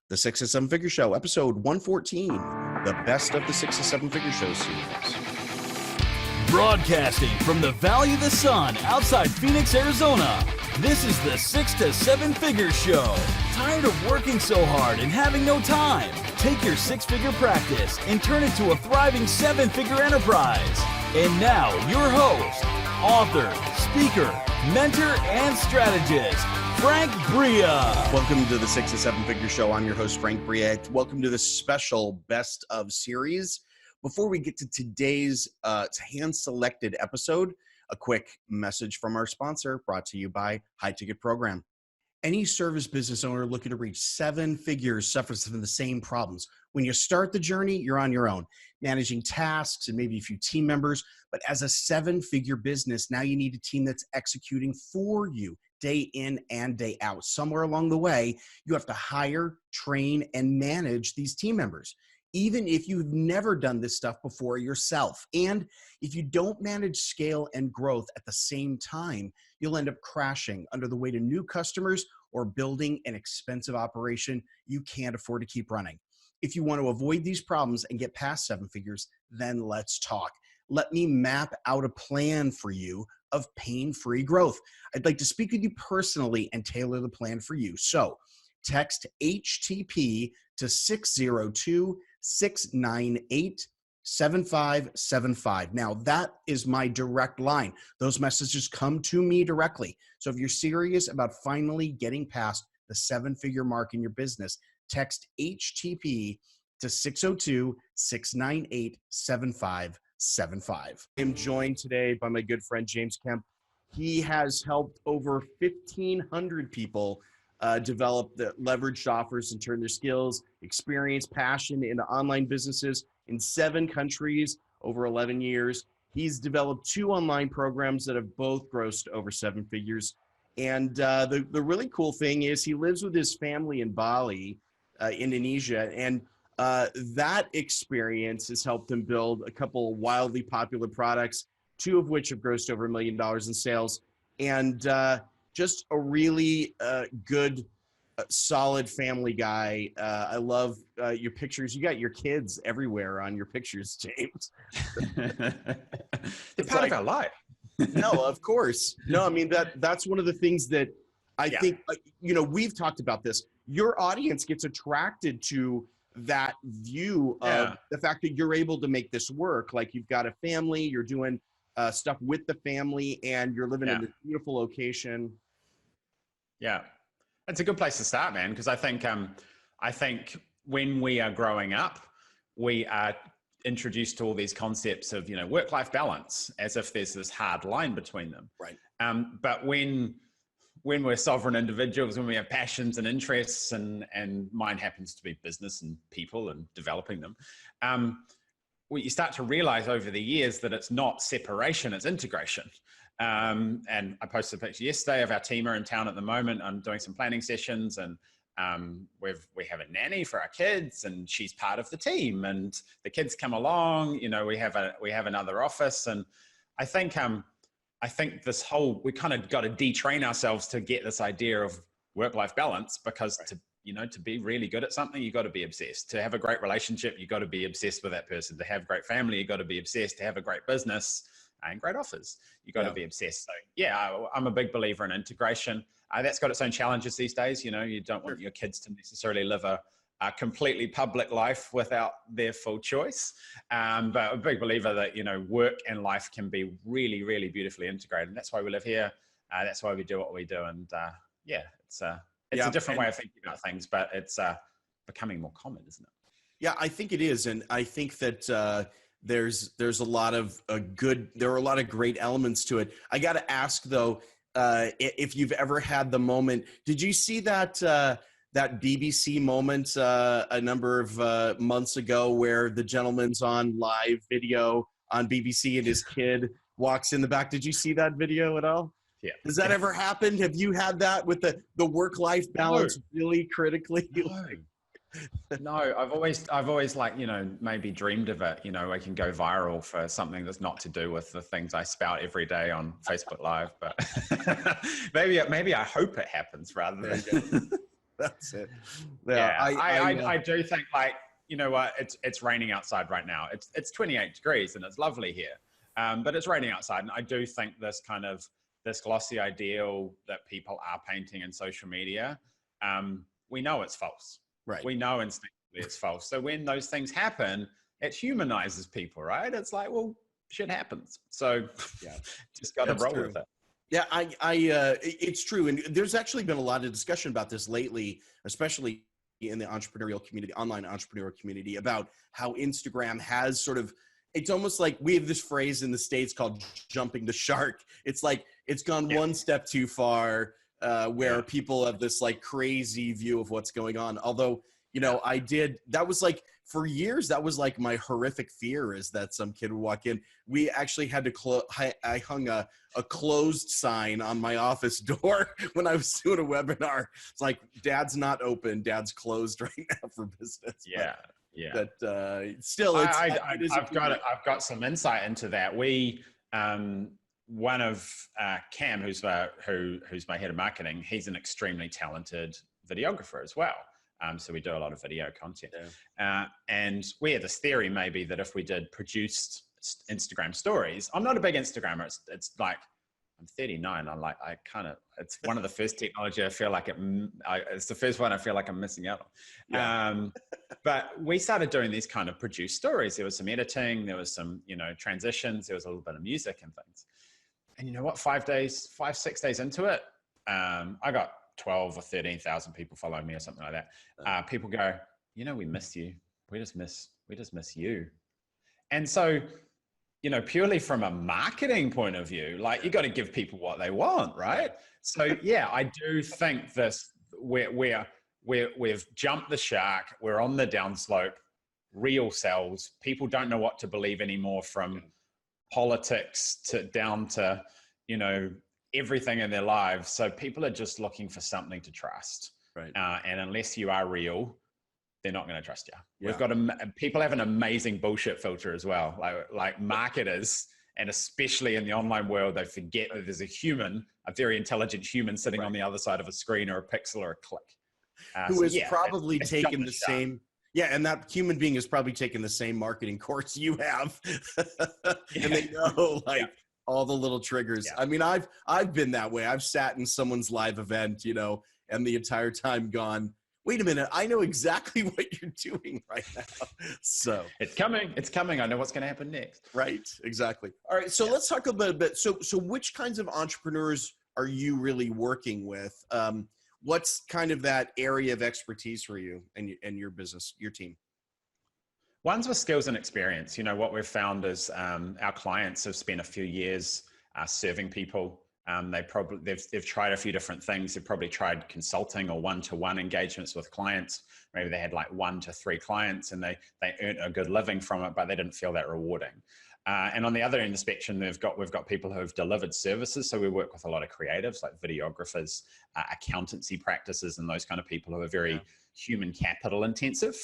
The 6 to 7 Figure Show, episode 114, the best of the 6 to 7 Figure Show series. Broadcasting from the Valley of the Sun outside Phoenix, Arizona, this is the 6 to 7 Figure Show. Tired of working so hard and having no time? Take your six-figure practice and turn it to a thriving seven-figure enterprise. And now, your host, author, speaker, mentor, and strategist, Frank Bria. Welcome to the 6 to 7 Figure Show. I'm your host, Frank Bria. Welcome to the special Best of series. Before we get to today's hand-selected episode, a quick message from our sponsor brought to you by High Ticket Program. Any service business owner looking to reach seven figures suffers from the same problems. When you start the journey, you're on your own, managing tasks and maybe a few team members. But as a seven-figure business, now you need a team that's executing for you day in and day out. Somewhere along the way, you have to hire, train, and manage these team members, even if you've never done this stuff before yourself. And if you don't manage scale and growth at the same time, you'll end up crashing under the weight of new customers or building an expensive operation you can't afford to keep running. If you want to avoid these problems and get past seven figures, then let's talk. Let me map out a plan for you of pain-free growth. I'd like to speak with you personally and tailor the plan for you. So text HTP to 602-698-7575. Now, that is my direct line. Those messages come to me directly. So if you're serious about finally getting past the seven-figure mark in your business, text HTP to 602-698-7575. I am joined today by my good friend, James Kemp. He has helped over 1,500 people develop the leveraged offers and turn their skills, experience, passion into online businesses in 7 countries over 11 years. He's developed 2 online programs that have both grossed over 7 figures. And the really cool thing is he lives with his family in Bali, Indonesia, and that experience has helped him build a couple of wildly popular products, 2 of which have grossed over $1 million in sales. And just a really good, solid family guy. I love your pictures. You got your kids everywhere on your pictures, James. They're part of our life. No, of course. No, I mean, that's one of the things that I think, we've talked about this. Your audience gets attracted to that view of the fact that you're able to make this work. Like, you've got a family, you're doing stuff with the family, and you're living in this beautiful location. Yeah, it's a good place to start, man, because I think when we are growing up, we are introduced to all these concepts of, work-life balance, as if there's this hard line between them. Right. But when we're sovereign individuals, when we have passions and interests, and mine happens to be business and people and developing them, what you start to realize over the years that it's not separation, it's integration. And I posted a picture yesterday of our team are in town at the moment. I'm doing some planning sessions, and we have a nanny for our kids, and she's part of the team, and the kids come along. We have another office, and I think this whole, we kind of got to detrain ourselves to get this idea of work-life balance, because to be really good at something, you got to be obsessed. To have a great relationship, you got to be obsessed with that person. To have great family, you got to be obsessed. To have a great business and great offers, you got to be obsessed. So I'm a big believer in integration. That's got its own challenges these days. You don't want your kids to necessarily live a completely public life without their full choice. But a big believer that, work and life can be really, really beautifully integrated. And that's why we live here. That's why we do what we do. And it's a different way of thinking about things, but it's becoming more common, isn't it? Yeah, I think it is. And I think that there's a lot of there are a lot of great elements to it. I got to ask though, if you've ever had the moment, did you see that BBC moment a number of months ago where the gentleman's on live video on BBC and his kid walks in the back? Did you see that video at all? Yeah. Does that ever happen? Have you had that with the work-life balance really critically? No, I've always maybe dreamed of it. I can go viral for something that's not to do with the things I spout every day on Facebook Live, but maybe I hope it happens rather than. That's it. Yeah, I I do think, like, you know what, it's raining outside right now. It's 28 degrees and it's lovely here, but it's raining outside, and I do think this glossy ideal that people are painting in social media, we know it's false. right. We know instinctively it's false. So when those things happen, it humanizes people, right? It's like, well, shit happens. So Yeah, just got to that's roll true. with it. Yeah, it's true, and there's actually been a lot of discussion about this lately, especially in the entrepreneurial community, online entrepreneurial community, about how Instagram has sort of. It's almost like we have this phrase in the States called "jumping the shark." It's like it's gone one step too far, where people have this like crazy view of what's going on. Although, that was like for years, that was like my horrific fear, is that some kid would walk in. We actually had to I hung a closed sign on my office door when I was doing a webinar. It's like, Dad's not open, Dad's closed right now for business. Yeah. But still, I've got some insight into that. We, one of Cam, who's my head of marketing, he's an extremely talented videographer as well. So we do a lot of video content, and we had this theory maybe that if we did produced Instagram stories, I'm not a big Instagrammer. It's like, I'm 39. It's one of the first technology I feel like it's the first one I feel like I'm missing out on. Yeah. But we started doing these kind of produced stories. There was some editing, there was some, transitions, there was a little bit of music and things. And you know what, 6 days into it, I got 12 or 13,000 people following me or something like that. People go, we miss you. We just miss you. And so, purely from a marketing point of view, like, you got to give people what they want, right? So yeah, I do think we've jumped the shark. We're on the downslope. Real sells. People don't know what to believe anymore, from politics down to, everything in their lives. So people are just looking for something to trust. Right. And unless you are real, they're not going to trust you. Yeah. We've got people have an amazing bullshit filter as well. Like marketers, and especially in the online world, they forget that there's a very intelligent human sitting on the other side of a screen or a pixel or a click. Who is probably taken the same. Yeah, and that human being has probably taken the same marketing course you have, and they know all the little triggers. Yeah. I mean, I've been that way. I've sat in someone's live event, and the entire time gone, wait a minute, I know exactly what you're doing right now. So it's coming. I know what's going to happen next. Right, exactly. All right, so let's talk a bit. So which kinds of entrepreneurs are you really working with? What's kind of that area of expertise for you and your business, your team? One's with skills and experience. What we've found is our clients have spent a few years serving people. They've tried a few different things. They've probably tried consulting or one-to-one engagements with clients. Maybe they had like 1 to 3 clients and they earned a good living from it, but they didn't feel that rewarding. And on the other end of the spectrum, we've got people who have delivered services. So we work with a lot of creatives like videographers, accountancy practices, and those kind of people who are very human capital intensive.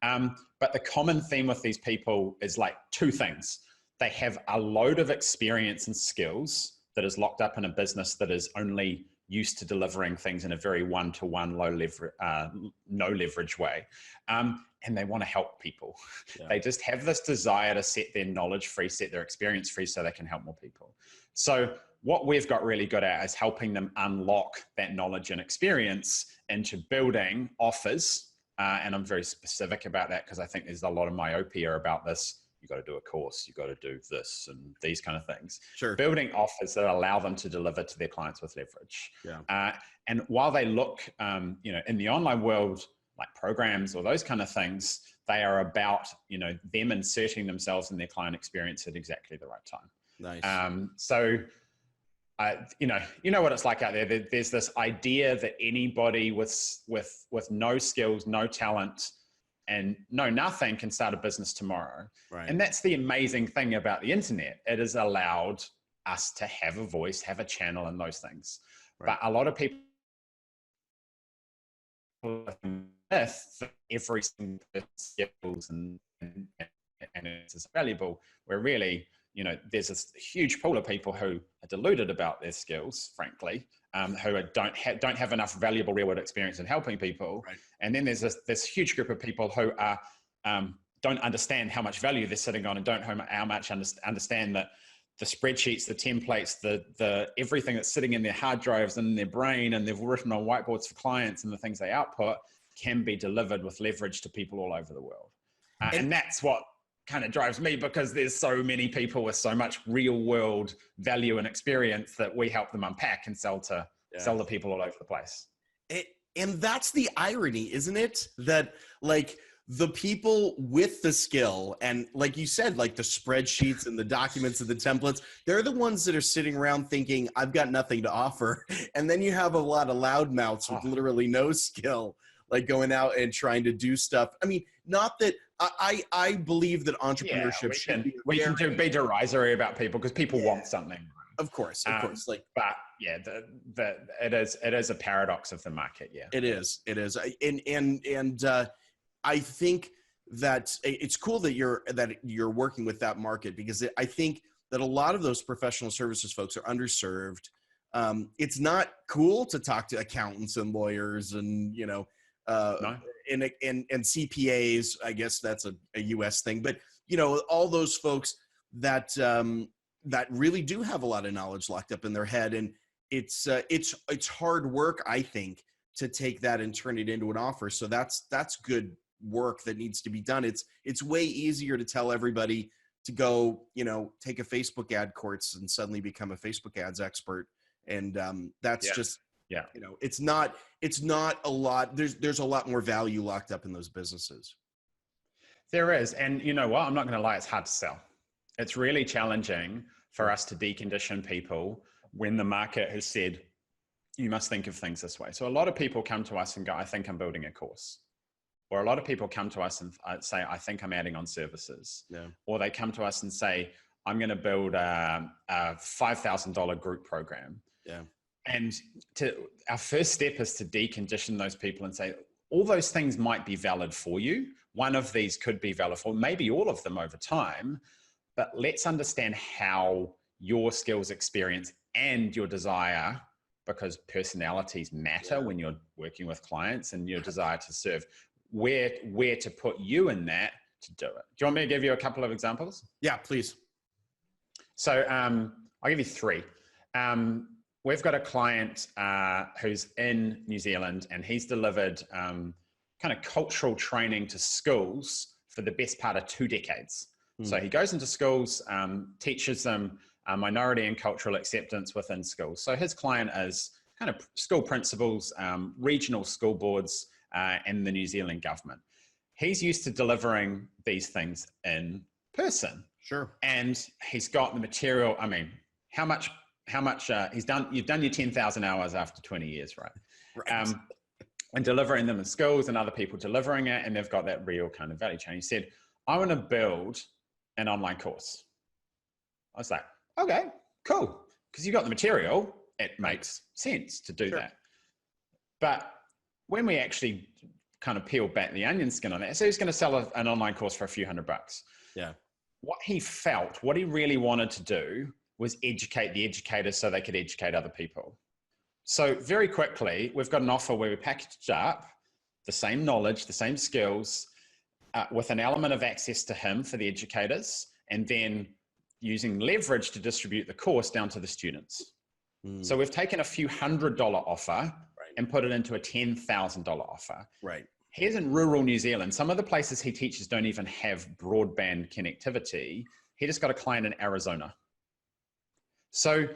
But the common theme with these people is like 2 things. They have a load of experience and skills that is locked up in a business that is only used to delivering things in a very one-to-one, no leverage way. And they want to help people. Yeah. They just have this desire to set their knowledge free, set their experience free so they can help more people. So what we've got really good at is helping them unlock that knowledge and experience into building offers. And I'm very specific about that because I think there's a lot of myopia about this. You got to do a course, you got to do this and these kind of things. Sure. Building offers that allow them to deliver to their clients with leverage. Yeah. And while they look, in the online world, like programs or those kind of things, they are about, them inserting themselves in their client experience at exactly the right time. Nice. So, you know what it's like out there. There's this idea that anybody with no skills, no talent, and no nothing can start a business tomorrow. Right. And that's the amazing thing about the internet. It has allowed us to have a voice, have a channel, and those things. Right. But a lot of people myth that every single skills and it's valuable, where really there's this huge pool of people who are deluded about their skills, frankly, who don't have enough valuable real world experience in helping people. Right. And then there's this huge group of people who are, don't understand how much value they're sitting on, and don't how much understand that the spreadsheets, the templates, the everything that's sitting in their hard drives and in their brain, and they've written on whiteboards for clients, and the things they output can be delivered with leverage to people all over the world. And that's what kind of drives me, because there's so many people with so much real world value and experience that we help them unpack and sell to people all over the place. And that's the irony, isn't it? That like the people with the skill, and like you said, like the spreadsheets and the documents and the templates, they're the ones that are sitting around thinking, I've got nothing to offer. And then you have a lot of loudmouths with literally no skill, like going out and trying to do stuff. I mean, not that I believe that entrepreneurship should be derisory about people, because people want something. Of course. Like, but yeah, it is a paradox of the market. Yeah, it is. And I think that it's cool that you're working with that market, because I think that a lot of those professional services folks are underserved. It's not cool to talk to accountants and lawyers and, no. and CPAs. I guess that's a US thing, but all those folks that really do have a lot of knowledge locked up in their head. And it's hard work, I think, to take that and turn it into an offer. So that's good work that needs to be done. It's way easier to tell everybody to go, take a Facebook ad course and suddenly become a Facebook ads expert. And that's just, it's not a lot. There's a lot more value locked up in those businesses. There is. And you know what? I'm not going to lie. It's hard to sell. It's really challenging for us to decondition people when the market has said, you must think of things this way. So a lot of people come to us and go, I think I'm building a course. Or a lot of people come to us and say, I think I'm adding on services. Yeah. Or they come to us and say, I'm going to build a $5,000 group program. Yeah. And our first step is to decondition those people and say, all those things might be valid for you. One of these could be valid for maybe all of them over time, but let's understand how your skills, experience, and your desire, because personalities matter when you're working with clients, and your desire to serve, where to put you in that to do it. Do you want me to give you a couple of examples? Yeah, please. So I'll give you three. We've got a client who's in New Zealand, and he's delivered kind of cultural training to schools for the best part of 2 decades. So he goes into schools, teaches them minority and cultural acceptance within schools. So his client is kind of school principals, regional school boards, and the New Zealand government. He's used to delivering these things in person. Sure. And he's got the material. I mean, how much he's done, you've done your 10,000 hours after 20 years, right? Right. And delivering them in schools and other people delivering it. And they've got that real kind of value chain. He said, I want to build an online course. I was like, okay, cool. Because you've got the material, it makes sense to do that. But when we actually kind of peel back the onion skin on that, so he's going to sell an online course for a few $100. Yeah. What he really wanted to do was educate the educators so they could educate other people. So very quickly, we've got an offer where we packaged up the same knowledge, the same skills, with an element of access to him for the educators, and then using leverage to distribute the course down to the students. So we've taken a few $100 offer and put it into a $10,000 offer. Right. Here's in rural New Zealand. Some of the places he teaches don't even have broadband connectivity. He just got a client in Arizona. So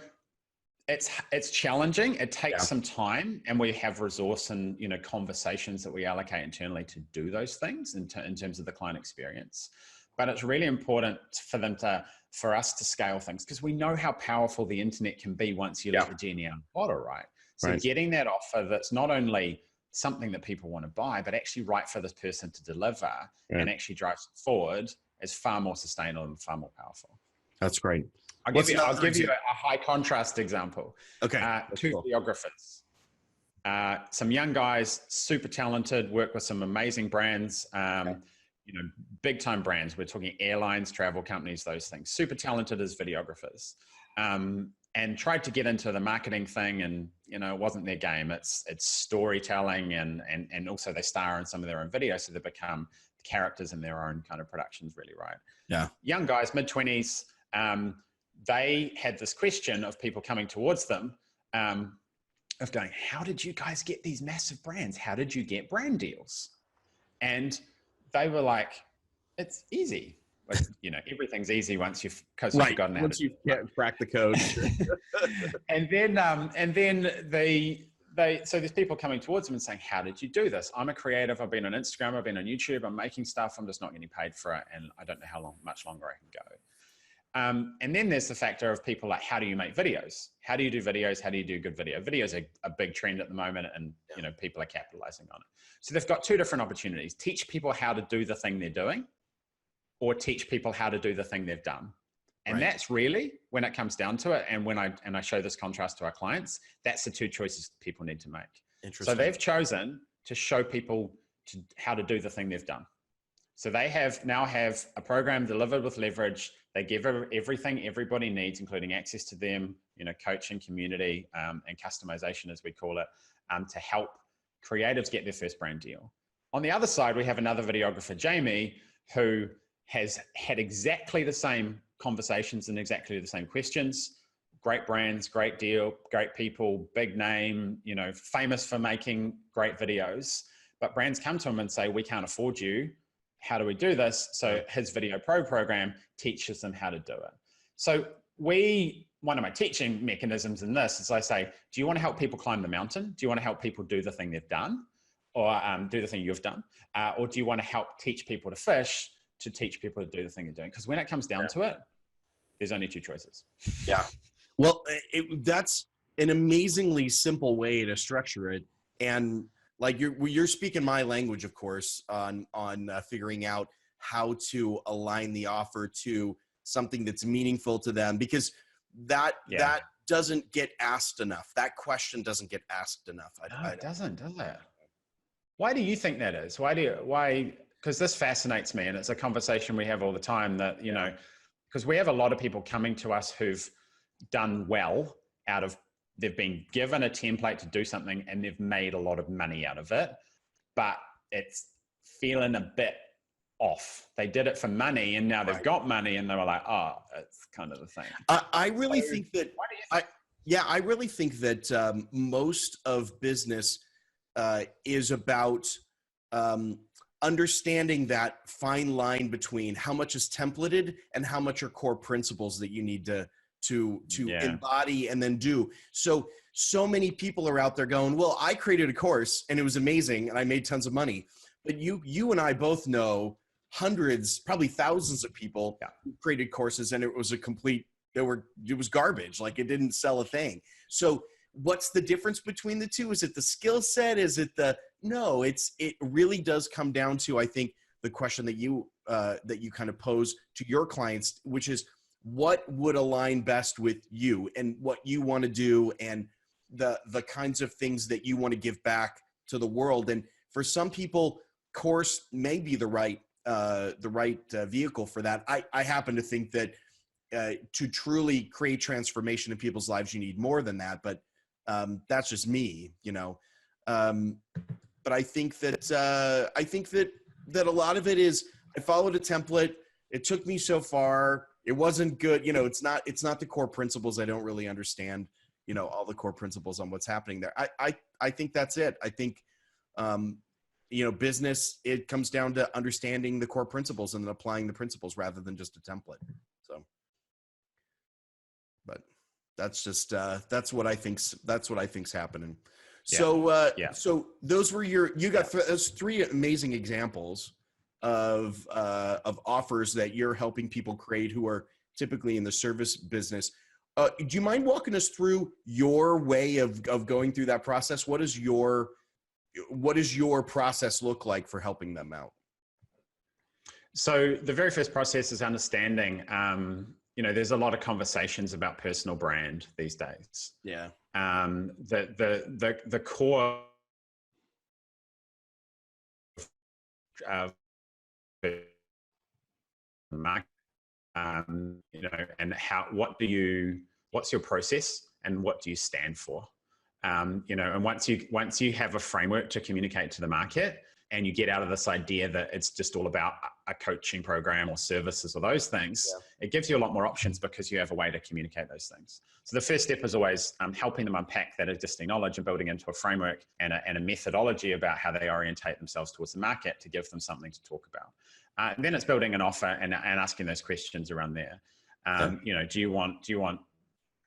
it's challenging. It takes some time, and we have resource and conversations that we allocate internally to do those things in terms of the client experience. But it's really important for us to scale things, because we know how powerful the internet can be once you let the genie out of the bottle, right? So getting that offer that's not only something that people want to buy, but actually right for this person to deliver and actually drives it forward is far more sustainable and far more powerful. That's great. I'll give you a high contrast example. Okay. 2 videographers. Some young guys, super talented, work with some amazing brands. big time brands. We're talking airlines, travel companies, those things, super talented as videographers, and tried to get into the marketing thing, and it wasn't their game. It's storytelling, and also they star in some of their own videos, so they become characters in their own kind of productions, really, right? Yeah. Young guys, mid-20s, they had this question of people coming towards them, of going, how did you guys get these massive brands? How did you get brand deals? And they were like, it's easy. But, everything's easy once you've gotten out. Once you've cracked the code. and then so there's people coming towards them and saying, how did you do this? I'm a creative. I've been on Instagram. I've been on YouTube. I'm making stuff. I'm just not getting paid for it. And I don't know much longer I can go. And then there's the factor of people like, how do you make videos? How do you do videos? How do you do good video? Videos are a big trend at the moment, and people are capitalizing on it. So they've got two different opportunities: teach people how to do the thing they're doing, or teach people how to do the thing they've done. And that's really, when it comes down to it, and when I show this contrast to our clients, that's the two choices people need to make. Interesting. So they've chosen to show people how to do the thing they've done. So they now have a program delivered with leverage. They give everything everybody needs, including access to them, coaching, community, and customization, as we call it, to help creatives get their first brand deal. On the other side, we have another videographer, Jamie, who has had exactly the same conversations and exactly the same questions. Great brands, great deal, great people, big name, famous for making great videos. But brands come to him and say, we can't afford you. How do we do this? So his Video Pro program teaches them how to do it. So one of my teaching mechanisms in this is I say, do you want to help people climb the mountain? Do you want to help people do the thing they've done, or do the thing you've done? Or do you want to help teach people to fish, to teach people to do the thing you're doing? Because when it comes down to it, there's only two choices. Yeah. Well, that's an amazingly simple way to structure it. And like you're speaking my language, of course, on figuring out how to align the offer to something that's meaningful to them, because that doesn't get asked enough. That question doesn't get asked enough. It doesn't, does it? Why do you think that is? Why? Because this fascinates me, and it's a conversation we have all the time that, because we have a lot of people coming to us who've done well they've been given a template to do something and they've made a lot of money out of it, but it's feeling a bit off. They did it for money, and now they've got money, and they were like, oh, it's kind of the thing. I really think that, I really think that most of business is about understanding that fine line between how much is templated and how much are core principles that you need to embody and then do. So many people are out there going, well, I created a course and it was amazing and I made tons of money. But you and I both know hundreds, probably thousands of people who created courses and it was it was garbage. Like, it didn't sell a thing. So what's the difference between the two? Is it the skill set? Is it no, it really does come down to, I think, the question that you kind of pose to your clients, which is, what would align best with you and what you want to do, and the kinds of things that you want to give back to the world. And for some people, course may be the right vehicle for that. I happen to think that to truly create transformation in people's lives, you need more than that. But that's just me, But I think that a lot of it is, I followed a template. It took me so far. It wasn't good. It's not the core principles. I don't really understand, all the core principles on what's happening there. I think that's it. I think, business, it comes down to understanding the core principles and then applying the principles rather than just a template. So, but that's just, that's what I think's happening. So, so those were those three amazing examples of offers that you're helping people create who are typically in the service business. Do you mind walking us through your way of going through that process? What does your process look like for helping them out? So the very first process is understanding, there's a lot of conversations about personal brand these days. Yeah. The core of market, you know, and what's your process and what do you stand for? You know, and once you have a framework to communicate to the market, and you get out of this idea that it's just all about a coaching program or services or those things, it gives you a lot more options because you have a way to communicate those things. So the first step is always helping them unpack that existing knowledge and building into a framework and a methodology about how they orientate themselves towards the market to give them something to talk about. And then it's building an offer and asking those questions around there. You know, do you want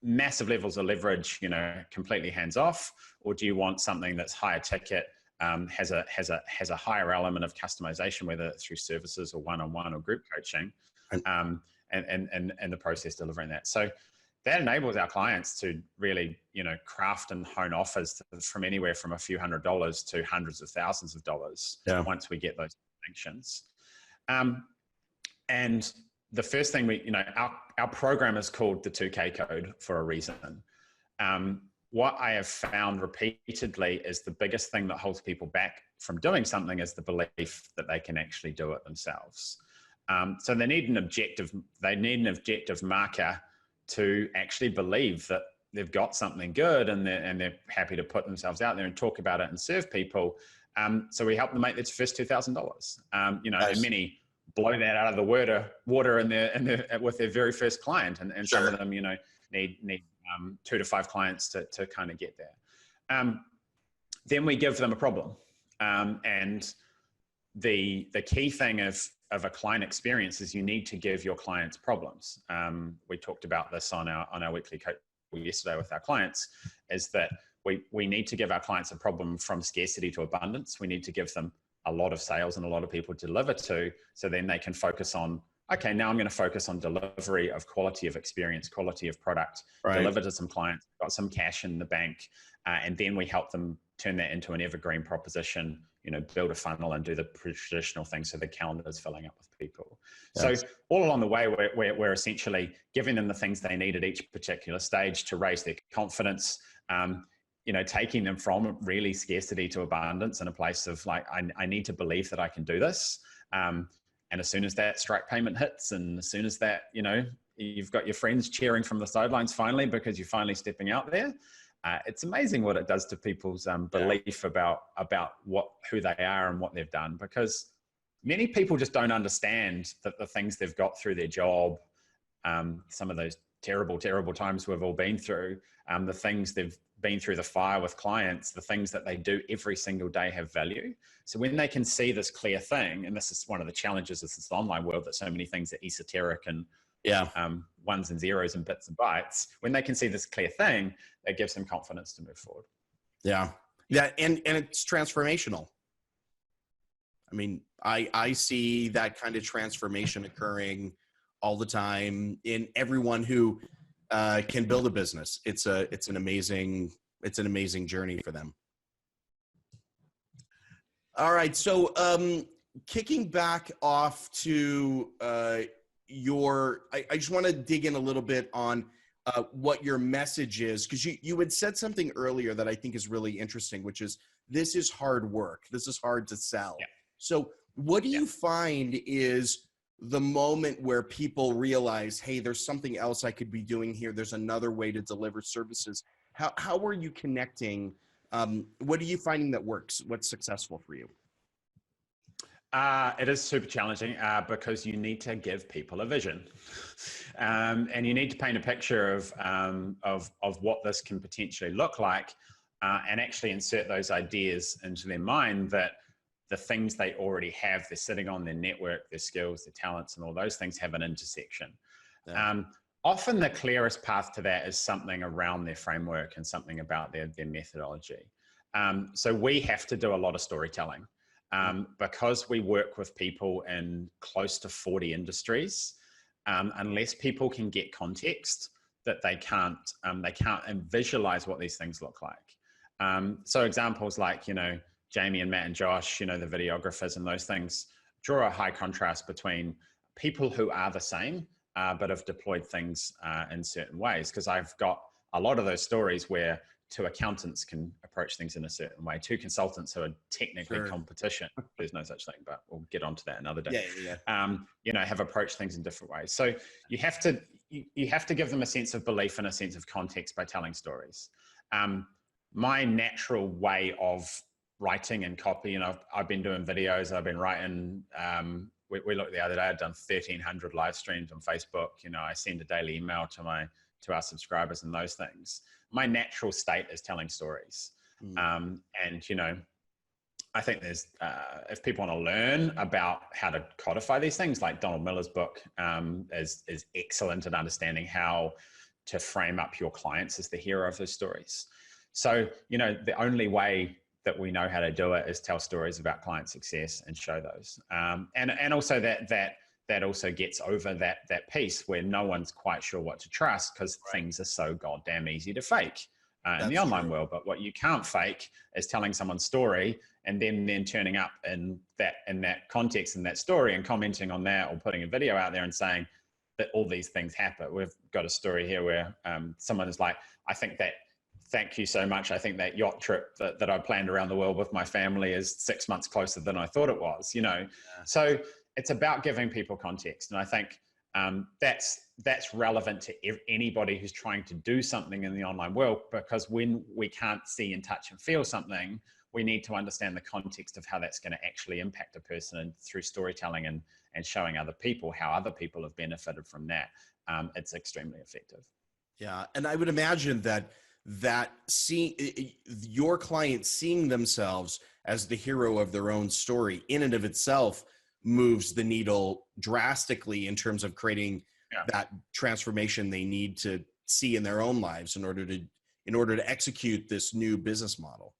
massive levels of leverage, you know, completely hands off, or do you want something that's higher ticket, has a higher element of customization, whether it's through services or one-on-one or group coaching, and the process delivering that. So that enables our clients to really, you know, craft and hone offers from anywhere from a few $100s to hundreds of thousands of dollars once we get those distinctions. And the first thing you know, our program is called the 2K code for a reason. What I have found repeatedly is the biggest thing that holds people back from doing something is the belief that they can actually do it themselves. So they need an objective marker to actually believe that they've got something good and they're happy to put themselves out there and talk about it and serve people. So we help them make their first $2,000. You know, and many blow that out of the water with their very first client, and some of them, you know, need 2 to 5 clients to kind of get there. Then we give them a problem. And the key thing of a client experience is you need to give your clients problems. We talked about this on our weekly coach yesterday with our clients, is that we need to give our clients a problem from scarcity to abundance. We need to give them a lot of sales and a lot of people to deliver to, so then they can focus on, okay, now I'm going to focus on delivery of quality of experience, quality of product, deliver to some clients, got some cash in the bank, and then we help them turn that into an evergreen proposition, you know, build a funnel and do the traditional things so the calendar is filling up with people. Yes. So all along the way, we're essentially giving them the things they need at each particular stage to raise their confidence, you know, taking them from really scarcity to abundance in a place of like, I need to believe that I can do this. And as soon as that strike payment hits, and as soon as that, you know, you've got your friends cheering from the sidelines finally because you're finally stepping out there, it's amazing what it does to people's belief about who they are and what they've done. Because many people just don't understand that the things they've got through their job, some of those terrible, terrible times we've all been through, the things they've been through the fire with clients, the things that they do every single day have value. So when they can see this clear thing, and this is one of the challenges of this online world, that so many things are esoteric and ones and zeros and bits and bytes, when they can see this clear thing, it gives them confidence to move forward. Yeah. And it's transformational. I mean, I see that kind of transformation occurring all the time in everyone who can build a business. It's an amazing journey for them. All right. So kicking back off to I just want to dig in a little bit on what your message is, because you had said something earlier that I think is really interesting, which is this is hard work. This is hard to sell. Yeah. So what do you find is the moment where people realize, hey, there's something else I could be doing here. There's another way to deliver services. How are you connecting? What are you finding that works? What's successful for you? It is super challenging because you need to give people a vision, and you need to paint a picture of what this can potentially look like, and actually insert those ideas into their mind that the things they already have, they're sitting on their network, their skills, their talents, and all those things have an intersection. Yeah. Often the clearest path to that is something around their framework and something about their methodology. So we have to do a lot of storytelling because we work with people in close to 40 industries. Unless people can get context, that they can't visualize what these things look like. So examples like, you know, Jamie and Matt and Josh, you know, the videographers and those things, draw a high contrast between people who are the same, but have deployed things in certain ways. Because I've got a lot of those stories where two accountants can approach things in a certain way. Two consultants who are technically competition. There's no such thing, but we'll get onto that another day. Have approached things in different ways. So you have to give them a sense of belief and a sense of context by telling stories. My natural way of writing and copy, I've been doing videos, I've been writing, we looked the other day, I'd done 1,300 live streams on Facebook. I send a daily email to our subscribers and those things. My natural state is telling stories. I think there's, if people want to learn about how to codify these things, like Donald Miller's book is excellent at understanding how to frame up your clients as the hero of those stories. So, the only way that we know how to do it is tell stories about client success and show those. And also that also gets over that piece where no one's quite sure what to trust because things are so goddamn easy to fake in the online world. But what you can't fake is telling someone's story and then turning up in that context in that story and commenting on that or putting a video out there and saying that all these things happen. We've got a story here where someone is like, thank you so much. I think that yacht trip that I planned around the world with my family is 6 months closer than I thought it was, So it's about giving people context. And I think that's relevant to anybody who's trying to do something in the online world, because when we can't see and touch and feel something, we need to understand the context of how that's going to actually impact a person, and through storytelling and showing other people how other people have benefited from that. It's extremely effective. Yeah. And I would imagine that seeing your clients seeing themselves as the hero of their own story in and of itself moves the needle drastically in terms of creating that transformation they need to see in their own lives in order to execute this new business model.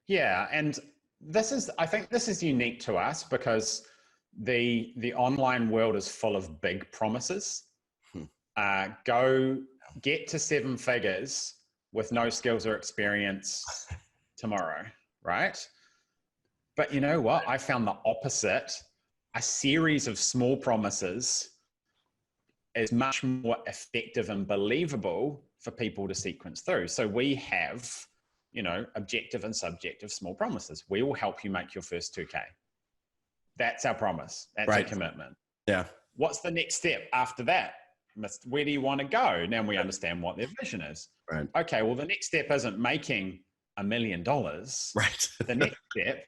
Yeah. And I think this is unique to us because the online world is full of big promises. Go get to 7 figures with no skills or experience tomorrow, right? But you know what? I found the opposite. A series of small promises is much more effective and believable for people to sequence through. So we have, objective and subjective small promises. We will help you make your first 2K. That's our promise. That's a commitment. Yeah. What's the next step after that? Where do you want to go? Now we understand what their vision is. Right. Okay, well, the next step isn't making $1 million. Right. The next step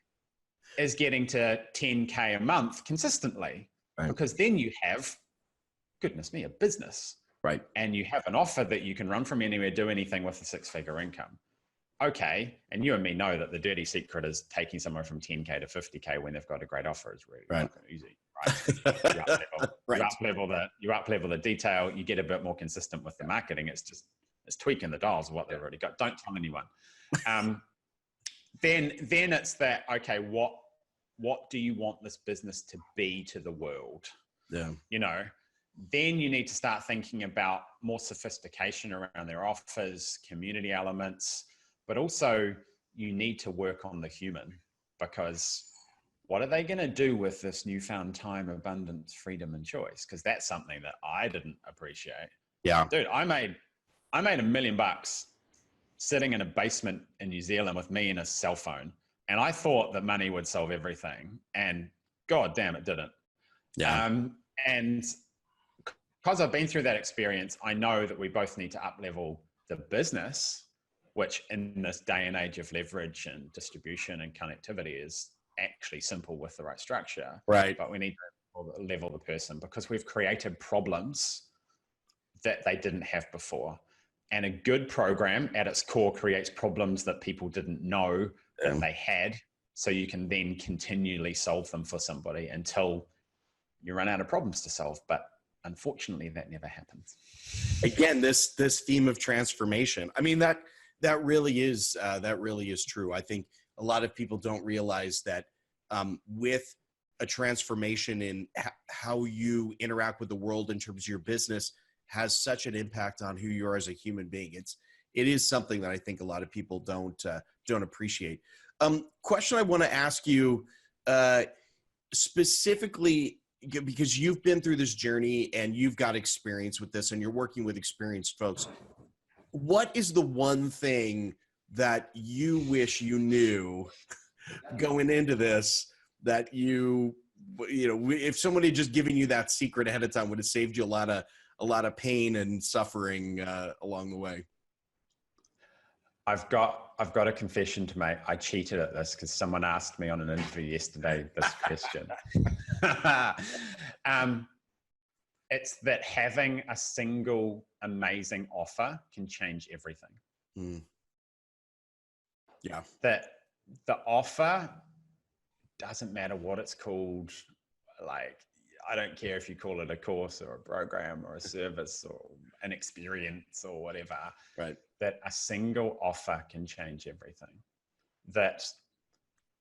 is getting to 10K a month consistently, because then you have, goodness me, a business. Right. And you have an offer that you can run from anywhere, do anything with a 6-figure income. Okay. And you and me know that the dirty secret is taking somewhere from 10K to 50K when they've got a great offer is really fucking easy. Right. You up level the detail, you get a bit more consistent with the marketing. It's tweaking the dials of what they've already got. Don't tell anyone. Then it's that, okay, what do you want this business to be to the world? Yeah. Then you need to start thinking about more sophistication around their offers, community elements, but also you need to work on the human, because what are they going to do with this newfound time, abundance, freedom, and choice? Because that's something that I didn't appreciate. Yeah. Dude, I made $1 million sitting in a basement in New Zealand with me and a cell phone. And I thought that money would solve everything. And God damn, it didn't. Yeah. And because I've been through that experience, I know that we both need to up-level the business, which in this day and age of leverage and distribution and connectivity is actually simple with the right structure. Right. But we need to level the person, because we've created problems that they didn't have before. And a good program at its core creates problems that people didn't know that they had. So you can then continually solve them for somebody until you run out of problems to solve. But unfortunately, that never happens. Again, this theme of transformation. I mean, that really is true. I think a lot of people don't realize that with a transformation in how you interact with the world in terms of your business has such an impact on who you are as a human being. It is something that I think a lot of people don't appreciate. Question I want to ask you specifically, because you've been through this journey and you've got experience with this and you're working with experienced folks. What is the one thing that you wish you knew going into this that if somebody just giving you that secret ahead of time would have saved you a lot of pain and suffering along the way? I've got a confession to make. I cheated at this because someone asked me on an interview yesterday this question. It's that having a single amazing offer can change everything. Mm. Yeah. That the offer doesn't matter what it's called. Like, I don't care if you call it a course or a program or a service or an experience or whatever. Right. That a single offer can change everything. That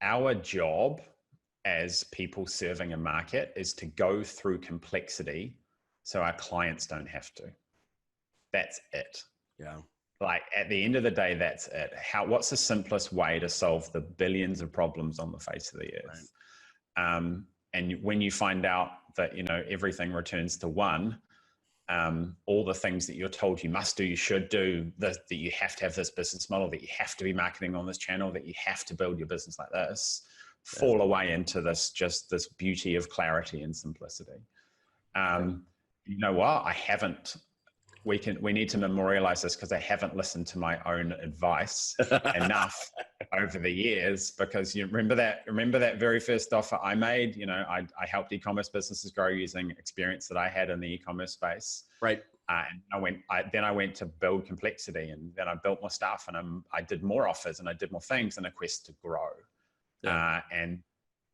our job as people serving a market is to go through complexity so our clients don't have to. That's it. Yeah. Like, at the end of the day, that's it. What's the simplest way to solve the billions of problems on the face of the earth? Right. And when you find out that, everything returns to one, all the things that you're told you must do, you should do, that you have to have this business model, that you have to be marketing on this channel, that you have to build your business like this, fall away into this beauty of clarity and simplicity. You know what? We need to memorialize this because I haven't listened to my own advice enough over the years, because you remember that very first offer I made. I helped e-commerce businesses grow using experience that I had in the e-commerce space. Right. And I went to build complexity, and then I built more stuff, and I did more offers, and I did more things in a quest to grow. Yeah.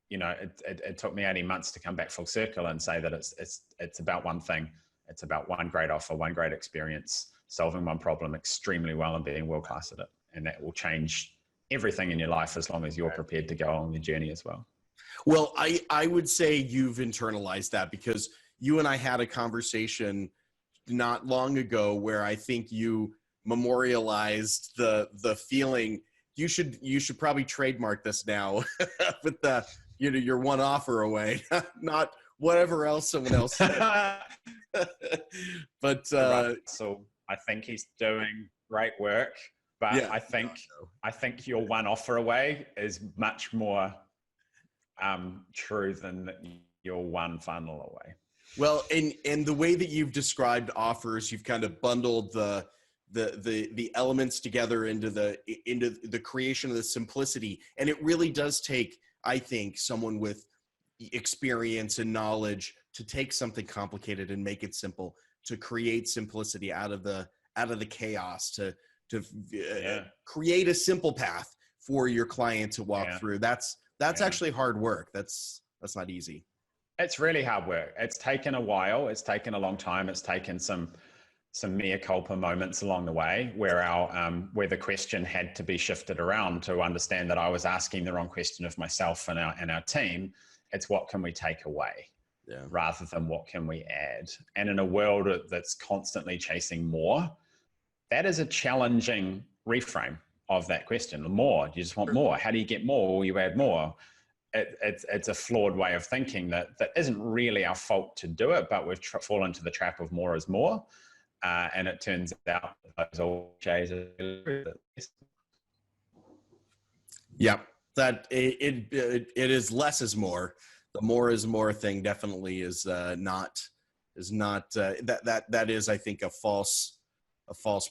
It took me 18 months to come back full circle and say that it's about one thing. It's about one great offer, one great experience, solving one problem extremely well and being world-class at it. And that will change everything in your life as long as you're prepared to go on the journey as well. Well, I would say you've internalized that, because you and I had a conversation not long ago where I think you memorialized the feeling. You should probably trademark this now with the, you're one offer away, not whatever else someone else said. But so I think he's doing great work, but yeah, I think your one offer away is much more true than your one funnel away. Well, and the way that you've described offers, you've kind of bundled the elements together into the creation of the simplicity, and it really does take, I think, someone with experience and knowledge to take something complicated and make it simple, to create simplicity out of the chaos, to create a simple path for your client to walk through. That's actually hard work. That's not easy. It's really hard work. It's taken a while. It's taken a long time. It's taken some mea culpa moments along the way where where the question had to be shifted around to understand that I was asking the wrong question of myself and our team. It's what can we take away rather than what can we add? And in a world that's constantly chasing more, that is a challenging reframe of that question. More, you just want more. How do you get more? Will you add more? It's a flawed way of thinking that isn't really our fault to do it, but we've fallen into the trap of more is more. And it turns out those all chases. Yeah, that it is less is more. The more is more thing definitely is not that is, I think, a false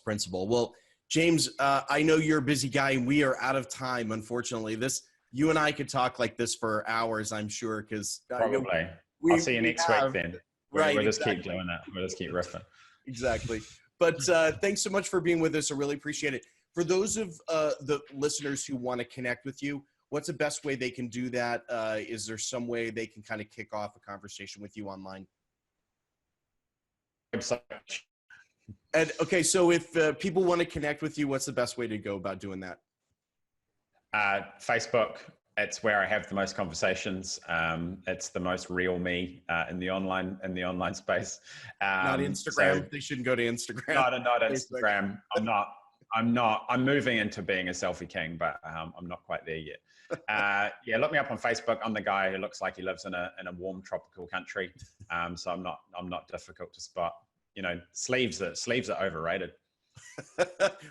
principle. Well, James, I know you're a busy guy and we are out of time. Unfortunately, you and I could talk like this for hours, I'm sure, because probably. I'll see you next week then. Right. We'll just keep doing that. We'll just keep riffing. Exactly. But thanks so much for being with us. I really appreciate it. For those of the listeners who want to connect with you, what's the best way they can do that? Is there some way they can kind of kick off a conversation with you online? Website. And okay, so if people want to connect with you, what's the best way to go about doing that? Facebook. It's where I have the most conversations. It's the most real me in the online space. Not Instagram. So they shouldn't go to Instagram. Not Instagram. I'm moving into being a selfie king, but I'm not quite there yet. Look me up on Facebook. I'm the guy who looks like he lives in a warm tropical country. So I'm not difficult to spot. Sleeves are overrated.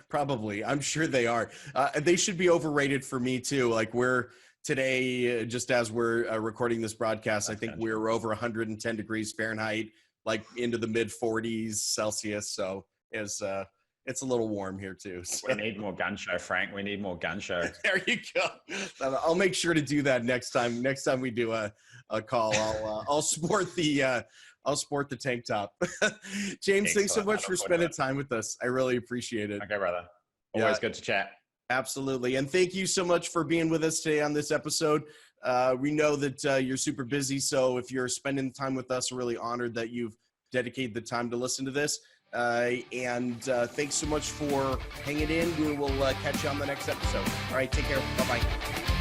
Probably. I'm sure they are. They should be overrated for me too. Like we're today, just as we're recording this broadcast, I think we're over 110 degrees Fahrenheit, like into the mid 40s Celsius. So it's a little warm here too. So. We need more gun show, Frank. We need more gun show. There you go. I'll make sure to do that next time. Next time we do a call, I'll sport the tank top. James, thanks so much for spending time with us. I really appreciate it. Okay, brother. Always good to chat. Absolutely. And thank you so much for being with us today on this episode. We know that you're super busy, so if you're spending time with us, we're really honored that you've dedicated the time to listen to this. And thanks so much for hanging in. We will catch you on the next episode. All right, take care. Bye-bye.